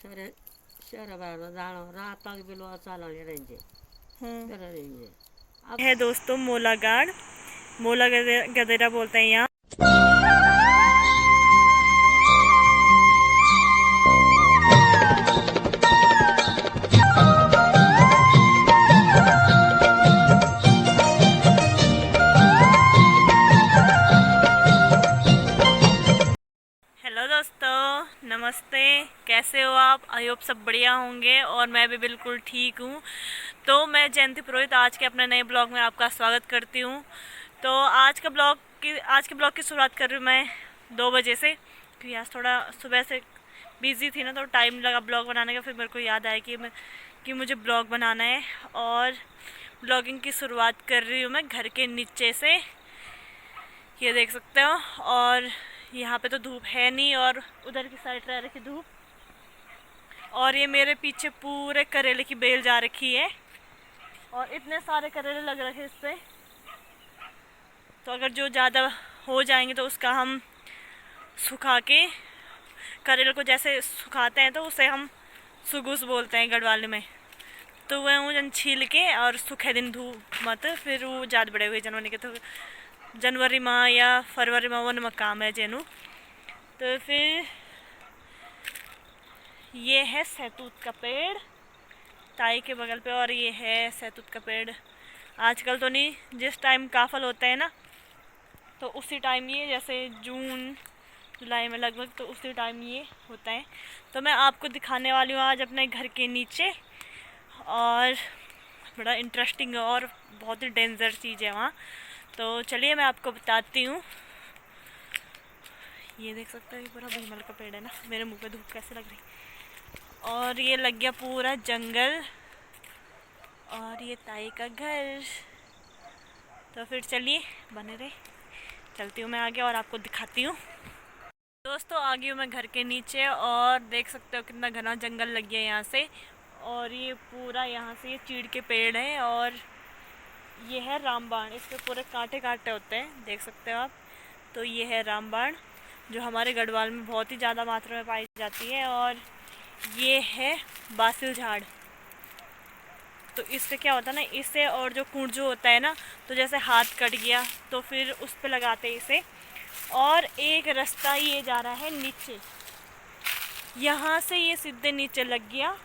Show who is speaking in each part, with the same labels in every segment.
Speaker 1: Sir शहर बाहेर जाणं राहताक बिलो चालवणे त्यांचे तर रेंजे अब
Speaker 2: है दोस्तों मोलागाड़। मोला गदेरा बोलते हैं यहाँ। हेलो दोस्तों, नमस्ते। कैसे हो आप? आई होप सब बढ़िया होंगे और मैं भी बिल्कुल ठीक हूँ। तो मैं जयंती पुरोहित आज के अपने नए ब्लॉग में आपका स्वागत करती हूँ। तो आज के ब्लॉग की शुरुआत कर रही हूँ मैं 2 बजे से, क्योंकि आज थोड़ा सुबह से बिज़ी थी ना, तो टाइम लगा ब्लॉग बनाने का। फिर मेरे को याद आया कि मुझे ब्लॉग बनाना है और ब्लॉगिंग की शुरुआत कर रही हूँ मैं घर के नीचे से। ये देख सकते हो, और यहाँ पे तो धूप है नहीं और उधर की साइड रह रखी धूप, और ये मेरे पीछे पूरे करेले की बेल जा रखी है और इतने सारे करेले लग रहे हैं इससे। तो अगर जो ज़्यादा हो जाएंगे तो उसका हम सुखा के, करेले को जैसे सुखाते हैं तो उसे हम सुगुस बोलते हैं गढ़वाली में। तो वह छील के और सूखे दिन धूप मत, फिर वो ज़्यादा बड़े हुए जनवरी के, तो जनवरी माह या फरवरी माह वन में काम है जेनू। तो फिर ये है सहतूत का पेड़ ताई के बगल पे, और ये है सहतूत का पेड़। आजकल तो नहीं, जिस टाइम काफल होता है ना तो उसी टाइम ये, जैसे जून जुलाई में लगभग, तो उसी टाइम ये होता है। तो मैं आपको दिखाने वाली हूँ आज अपने घर के नीचे, और बड़ा इंटरेस्टिंग और बहुत ही डेंजर चीज़ है वहाँ। तो चलिए मैं आपको बताती हूँ। ये देख सकते हैं, पूरा भीमल का पेड़ है ना। मेरे मुंह पे धूप कैसे लग रही, और ये लग गया पूरा जंगल, और ये ताई का घर। तो फिर चलिए बने रहे, चलती हूँ मैं आगे और आपको दिखाती हूँ। दोस्तों आ गई हूँ मैं घर के नीचे, और देख सकते हो कितना घना जंगल लग गया यहाँ से। और ये पूरा यहाँ से ये चीड़ के पेड़ है, और ये है रामबाण। इस पे पूरे कांटे कांटे होते हैं, देख सकते हो आप। तो ये है रामबाण, जो हमारे गढ़वाल में बहुत ही ज़्यादा मात्रा में पाई जाती है। और ये है बासिल झाड़। तो इससे क्या होता है ना, इससे, और जो कूंजो होता है ना, तो जैसे हाथ कट गया तो फिर उस पे लगाते हैं इसे। और एक रास्ता ये जा रहा है नीचे, यहाँ से ये सीधे नीचे लग गया।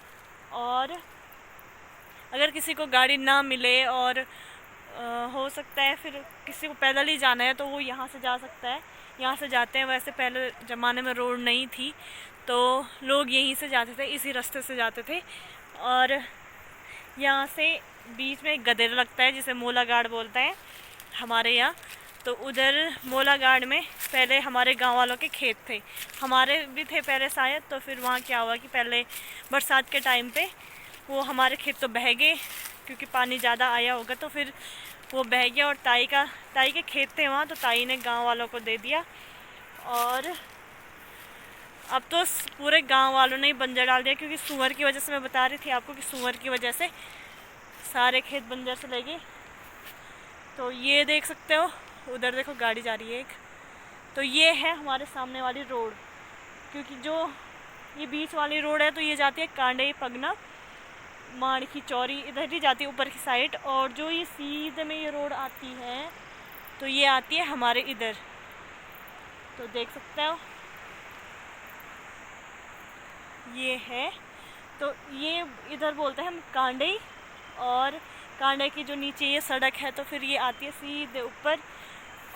Speaker 2: और अगर किसी को गाड़ी ना मिले और हो सकता है फिर किसी को पैदल ही जाना है, तो वो यहाँ से जा सकता है। यहाँ से जाते हैं। वैसे पहले ज़माने में रोड नहीं थी तो लोग यहीं से जाते थे, इसी रास्ते से जाते थे। और यहाँ से बीच में एक गदेरा लगता है जिसे मोलागाड़ बोलते हैं हमारे यहाँ। तो उधर मोलागाड़ में पहले हमारे गांव वालों के खेत थे, हमारे भी थे पहले शायद। तो फिर वहाँ क्या हुआ कि पहले बरसात के टाइम पे वो हमारे खेत तो बह गए, क्योंकि पानी ज़्यादा आया होगा, तो फिर वो बह गया। और ताई के खेत थे वहाँ, तो ताई ने गांव वालों को दे दिया। और अब तो पूरे गांव वालों ने ही बंजर डाल दिया, क्योंकि सूअर की वजह से। मैं बता रही थी आपको कि सूअर की वजह से सारे खेत बंजर से लगे। तो ये देख सकते हो, उधर देखो गाड़ी जा रही है एक। तो ये है हमारे सामने वाली रोड, क्योंकि जो ये बीच वाली रोड है तो ये जाती है कांडे पगना माड़ की चौरी, इधर ही जाती है ऊपर की साइड। और जो ये सीधे में ये रोड आती है तो ये आती है हमारे इधर। तो देख सकते हो ये है। तो ये इधर बोलते हैं हम कांडे, और कांडे की जो नीचे ये सड़क है तो फिर ये आती है सीधे ऊपर,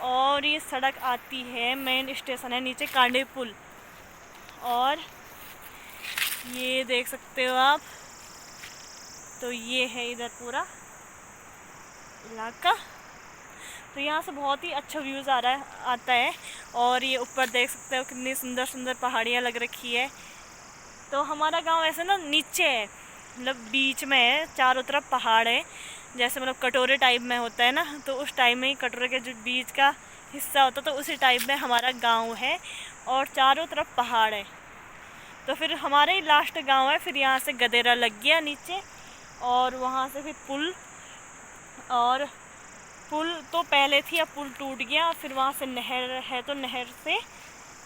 Speaker 2: और ये सड़क आती है, मेन स्टेशन है नीचे कांडे पुल। और ये देख सकते हो आप, तो ये है इधर पूरा इलाका। तो यहाँ से बहुत ही अच्छा व्यूज़ आता है। और ये ऊपर देख सकते हो कितनी सुंदर सुंदर पहाड़ियाँ लग रखी है। तो हमारा गांव ऐसे ना नीचे है, मतलब बीच में है, चारों तरफ पहाड़ है। जैसे मतलब कटोरे टाइप में होता है ना, तो उस टाइप में ही कटोरे के जो बीच का हिस्सा होता, तो उसी टाइप में हमारा गांव है, और चारों तरफ पहाड़ है। तो फिर हमारे ही लास्ट गांव है। फिर यहाँ से गदेरा लग गया नीचे, और वहाँ से फिर पुल, और पुल तो पहले थी, अब पुल टूट गया। फिर वहाँ से नहर है, तो नहर से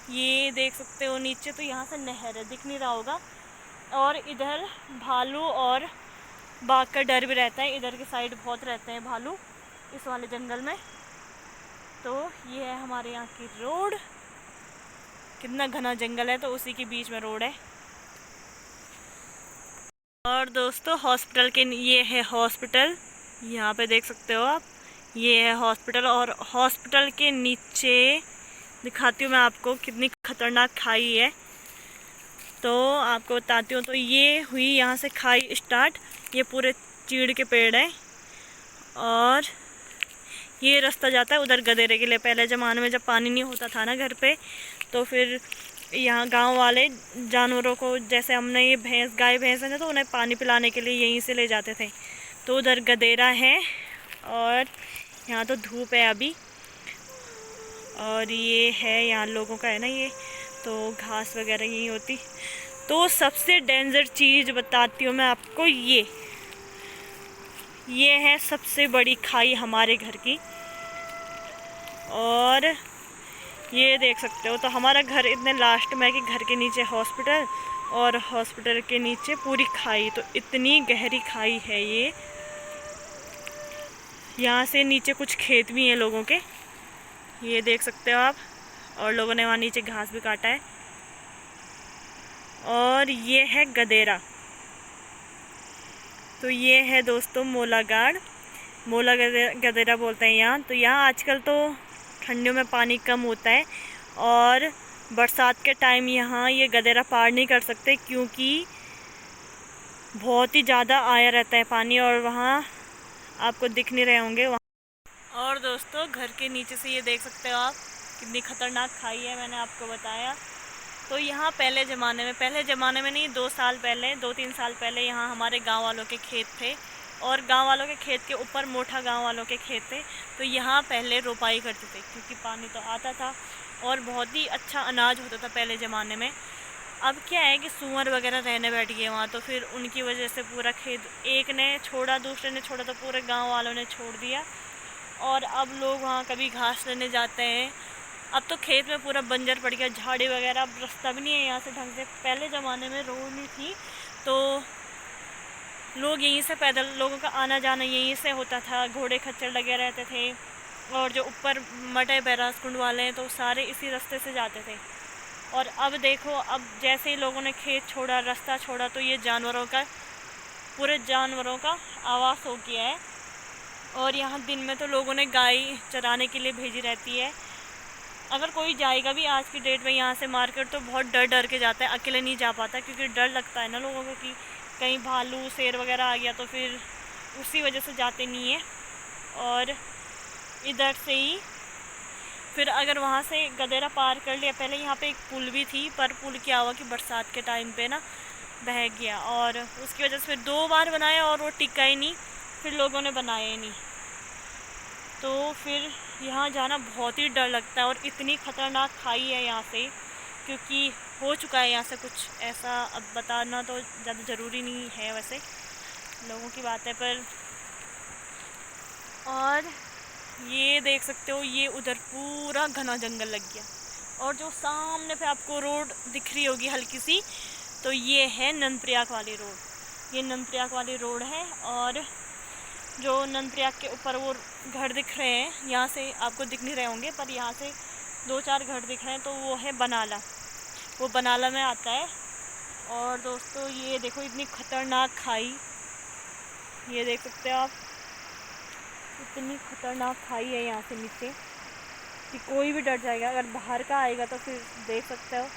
Speaker 2: ये देख सकते हो नीचे, तो यहाँ से नहर है, दिख नहीं रहा होगा। और इधर भालू और बाघ का डर भी रहता है, इधर की साइड बहुत रहते हैं भालू इस वाले जंगल में। तो ये है हमारे यहाँ की रोड, कितना घना जंगल है तो उसी के बीच में रोड है। और दोस्तों हॉस्पिटल के, ये है हॉस्पिटल, यहाँ पे देख सकते हो आप, ये है हॉस्पिटल। और हॉस्पिटल के नीचे दिखाती हूँ मैं आपको कितनी खतरनाक खाई है, तो आपको बताती हूँ। तो ये हुई यहाँ से खाई स्टार्ट, ये पूरे चीड़ के पेड़ हैं और ये रास्ता जाता है उधर गदेरे के लिए। पहले ज़माने में जब पानी नहीं होता था ना घर पे, तो फिर यहाँ गांव वाले जानवरों को, जैसे हमने ये भैंस, गाय भैंस है ना, तो उन्हें पानी पिलाने के लिए यहीं से ले जाते थे। तो उधर गदेरा है और यहाँ तो धूप है अभी, और ये है यहाँ लोगों का है ना ये, तो घास वगैरह यहीं होती। तो सबसे डेंजर चीज़ बताती हूँ मैं आपको, ये है सबसे बड़ी खाई हमारे घर की। और ये देख सकते हो, तो हमारा घर इतने लास्ट में है कि घर के नीचे हॉस्पिटल और हॉस्पिटल के नीचे पूरी खाई। तो इतनी गहरी खाई है ये, यहाँ से नीचे कुछ खेत भी हैं लोगों के, ये देख सकते हो आप। और लोगों ने वहाँ नीचे घास भी काटा है। और ये है गदेरा, तो ये है दोस्तों मोलागाड़, मोला गदेरा बोलते हैं यहाँ। तो यहाँ आजकल तो ठंडियों में पानी कम होता है और बरसात के टाइम यहाँ ये गदेरा पार नहीं कर सकते, क्योंकि बहुत ही ज़्यादा आया रहता है पानी, और वहाँ आपको दिख नहीं रहे होंगे वहाँ। और दोस्तों घर के नीचे से ये देख सकते हो आप कितनी खतरनाक खाई है, मैंने आपको बताया। तो यहाँ पहले ज़माने में नहीं, 2 साल पहले, 2-3 साल पहले यहाँ हमारे गांव वालों के खेत थे, और गांव वालों के खेत के ऊपर मोटा गांव वालों के खेत थे। तो यहाँ पहले रोपाई करते थे, क्योंकि पानी तो आता था और बहुत ही अच्छा अनाज होता था पहले ज़माने में। अब क्या है कि सूअर वगैरह रहने बैठ गए वहाँ, तो फिर उनकी वजह से पूरा खेत एक ने छोड़ा, दूसरे ने छोड़ा, तो पूरे गाँव वालों ने छोड़ दिया। और अब लोग वहाँ कभी घास लेने जाते हैं, अब तो खेत में पूरा बंजर पड़ गया, झाड़ी वगैरह, अब रास्ता भी नहीं है यहाँ से ढंग से। पहले ज़माने में रोड नहीं थी, तो लोग यहीं से पैदल, लोगों का आना जाना यहीं से होता था, घोड़े खच्चर लगे रहते थे। और जो ऊपर मटे बैराज कुंड वाले हैं, तो सारे इसी रास्ते से जाते थे। और अब देखो, अब जैसे ही लोगों ने खेत छोड़ा, रास्ता छोड़ा, तो ये जानवरों का, पूरे जानवरों का आवास हो गया है। और यहाँ दिन में तो लोगों ने गाय चराने के लिए भेजी रहती है। अगर कोई जाएगा भी आज की डेट में यहाँ से मार्केट, तो बहुत डर डर के जाता है, अकेले नहीं जा पाता, क्योंकि डर लगता है ना लोगों को कि कहीं भालू शेर वगैरह आ गया, तो फिर उसी वजह से जाते नहीं है। और इधर से ही फिर अगर वहाँ से गदेरा पार कर लिया, पहले यहाँ पे एक पुल भी थी, पर पुल क्या हुआ कि बरसात के टाइम पे ना बह गया, और उसकी वजह से फिर 2 बार बनाया और वो टिका ही नहीं, फिर लोगों ने बनाया ही नहीं। तो फिर यहाँ जाना बहुत ही डर लगता है। और इतनी ख़तरनाक खाई है यहाँ से, क्योंकि हो चुका है यहाँ से कुछ ऐसा, अब बताना तो ज़्यादा ज़रूरी नहीं है वैसे, लोगों की बात है पर। और ये देख सकते हो, ये उधर पूरा घना जंगल लग गया। और जो सामने पे आपको रोड दिख रही होगी हल्की सी, तो ये है नंदप्रयाग वाली रोड, ये नंदप्रयाग वाली रोड है। और जो नंदप्रयाग के ऊपर वो घर दिख रहे हैं, यहाँ से आपको दिख नहीं रहे होंगे, पर यहाँ से 2-4 घर दिख रहे हैं, तो वो है बनाला, वो बनाला में आता है। और दोस्तों ये देखो इतनी खतरनाक खाई, ये देख सकते हो आप, इतनी खतरनाक खाई है यहाँ से नीचे कि कोई भी डर जाएगा। अगर बाहर का आएगा तो फिर देख सकते हो,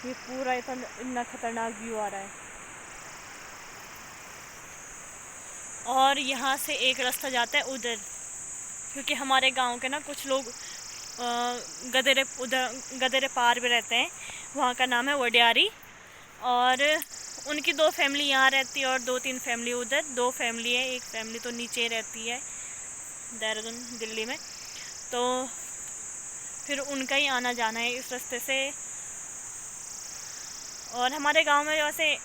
Speaker 2: ये पूरा इतना खतरनाक व्यू आ रहा है। और यहाँ से एक रास्ता जाता है उधर, क्योंकि हमारे गांव के ना कुछ लोग गदेरे पार भी रहते हैं, वहाँ का नाम है वडियारी। और उनकी 2 फैमिली यहाँ रहती है और 2-3 फैमिली उधर, 2 फैमिली है, एक फैमिली तो नीचे रहती है देहरादून दिल्ली में। तो फिर उनका ही आना जाना है इस रास्ते से। और हमारे गांव में वैसे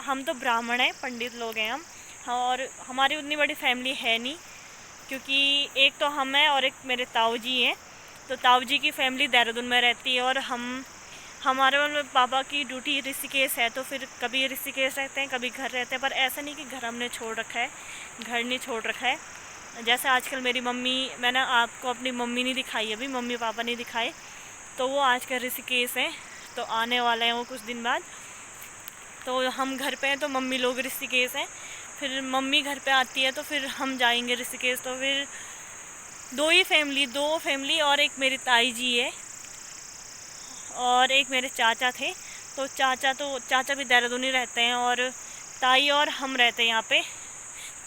Speaker 2: हम तो ब्राह्मण हैं, पंडित लोग हैं हम, और हमारी उतनी बड़ी फैमिली है नहीं, क्योंकि एक तो हम हैं और एक मेरे ताऊ जी हैं। तो ताऊ जी की फैमिली देहरादून में रहती है, और हम हमारे मतलब पापा की ड्यूटी ऋषिकेश है, तो फिर कभी ऋषिकेश रहते हैं, कभी घर रहते हैं। पर ऐसा नहीं कि घर हमने छोड़ रखा है, घर नहीं छोड़ रखा है। जैसे आजकल मेरी मम्मी, मैंने आपको अपनी मम्मी नहीं दिखाई, अभी मम्मी पापा नहीं दिखाए, तो वो आजकल ऋषिकेश हैं, तो आने वाले हैं वो कुछ दिन बाद। तो हम घर पे हैं तो मम्मी लोग ऋषिकेश हैं, फिर मम्मी घर पे आती है तो फिर हम जाएंगे ऋषिकेश। तो फिर दो फैमिली और एक मेरी ताई जी है और एक मेरे चाचा थे। तो चाचा भी देहरादून ही रहते हैं और ताई और हम रहते हैं यहाँ पे।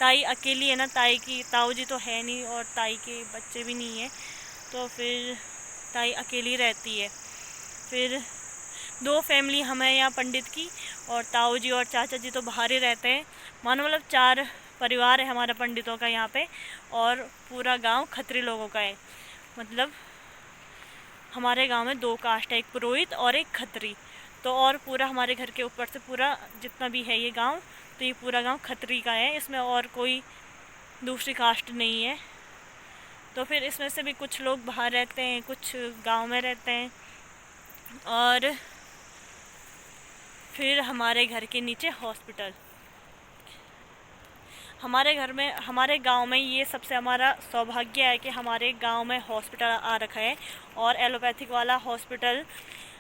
Speaker 2: ताई अकेली है ना, ताऊ जी तो है नहीं और ताई के बच्चे भी नहीं हैं, तो फिर ताई अकेली रहती है। फिर 2 फैमिली हम हैं यहाँ पंडित की, और ताऊ जी और चाचा जी तो बाहर ही रहते हैं। मानो मतलब 4 परिवार है हमारा पंडितों का यहाँ पे, और पूरा गांव खत्री लोगों का है। मतलब हमारे गांव में 2 कास्ट है, एक पुरोहित और एक खत्री। तो और पूरा हमारे घर के ऊपर से पूरा जितना भी है ये गांव, तो ये पूरा गांव खत्री का है, इसमें और कोई दूसरी कास्ट नहीं है। तो फिर इसमें से भी कुछ लोग बाहर रहते हैं, कुछ गांव में रहते हैं। और फिर हमारे घर के नीचे हॉस्पिटल, हमारे गांव में ये सबसे हमारा सौभाग्य है कि हमारे गांव में हॉस्पिटल आ रखा है, और एलोपैथिक वाला हॉस्पिटल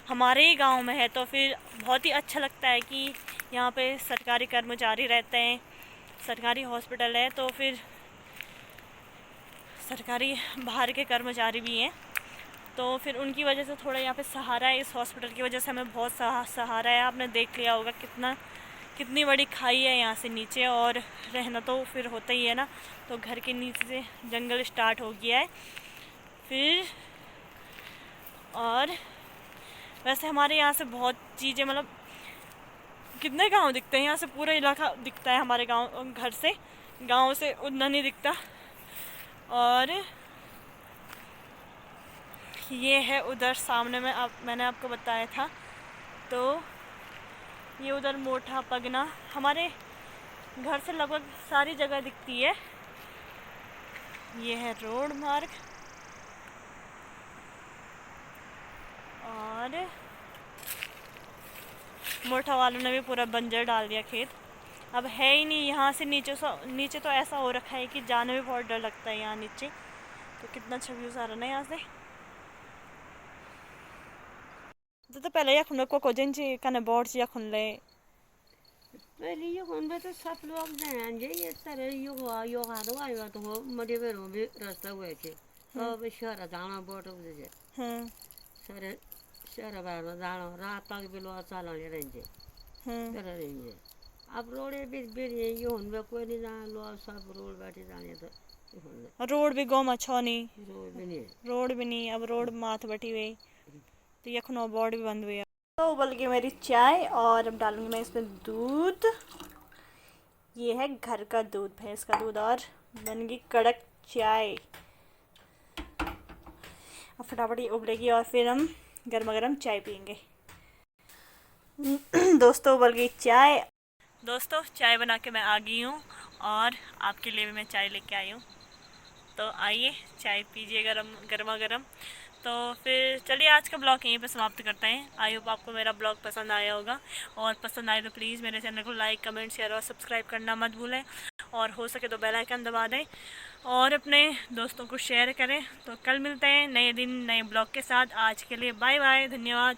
Speaker 2: हमारे ही गांव में है। तो फिर बहुत ही अच्छा लगता है कि यहाँ पे सरकारी कर्मचारी रहते हैं, सरकारी हॉस्पिटल है, तो फिर सरकारी बाहर के कर्मचारी भी हैं, तो फिर उनकी वजह से थोड़ा यहाँ पे सहारा है। इस हॉस्पिटल की वजह से हमें बहुत सहारा है। आपने देख लिया होगा कितनी बड़ी खाई है यहाँ से नीचे, और रहना तो फिर होता ही है ना। तो घर के नीचे से जंगल स्टार्ट हो गया है फिर। और वैसे हमारे यहाँ से बहुत चीज़ें, मतलब कितने गांव दिखते हैं यहाँ से, पूरा इलाका दिखता है हमारे गांव से उतना नहीं दिखता। और ये है उधर सामने में, मैंने आपको बताया था, तो ये उधर मोटा पगना हमारे घर से लगभग सारी जगह दिखती है। ये है रोड मार्ग, और मोटा वालों ने भी पूरा बंजर डाल दिया खेत, अब है ही नहीं। यहाँ से नीचे तो ऐसा हो रखा है कि जाने में बहुत डर लगता है यहाँ नीचे। तो कितना अच्छा व्यूज आ रहा है ना यहाँ से। तो पहले या खुन को जिनची कने बोर्ड से या खुन ले
Speaker 1: पहले ये कौन बे तो सब लोग जाएंगे ये तरह यो हारो आयो तो हो मरे बेरो भी रास्ता हुए थे अब शहर जाना बोट उसे सारे शहर बाहर जाना रात तक बेलो चाला ले रहेंगे तरह रहेंगे। अब रोडे बीच ये होन बे कोई नहीं जाना, लो सब रोड बैठे जाने तो
Speaker 2: रोड भी गो मछो नहीं,
Speaker 1: रोड भी नहीं,
Speaker 2: अब रोड माथ बैठी हुई, तो यखनो बोर्ड भी बंद हुई है। तो उबल गई मेरी चाय, और अब डालूंगी मैं इसमें दूध। ये है घर का दूध, भैंस का दूध, और बन गई कड़क चाय। अब फटाफट ये उबलेगी और फिर हम गर्मा गर्म चाय पियेंगे। दोस्तों उबल गई चाय। दोस्तों चाय बना के मैं आ गई हूँ, और आपके लिए भी मैं चाय लेके आई हूँ। तो आइए चाय पीजिए गर्मा गर्म। तो फिर चलिए आज का ब्लॉग यहीं पे समाप्त करते हैं। आई होप आपको मेरा ब्लॉग पसंद आया होगा, और पसंद आए तो प्लीज़ मेरे चैनल को लाइक कमेंट शेयर और सब्सक्राइब करना मत भूलें, और हो सके तो बेल आइकन दबा दें और अपने दोस्तों को शेयर करें। तो कल मिलते हैं नए दिन नए ब्लॉग के साथ। आज के लिए बाय बाय, धन्यवाद।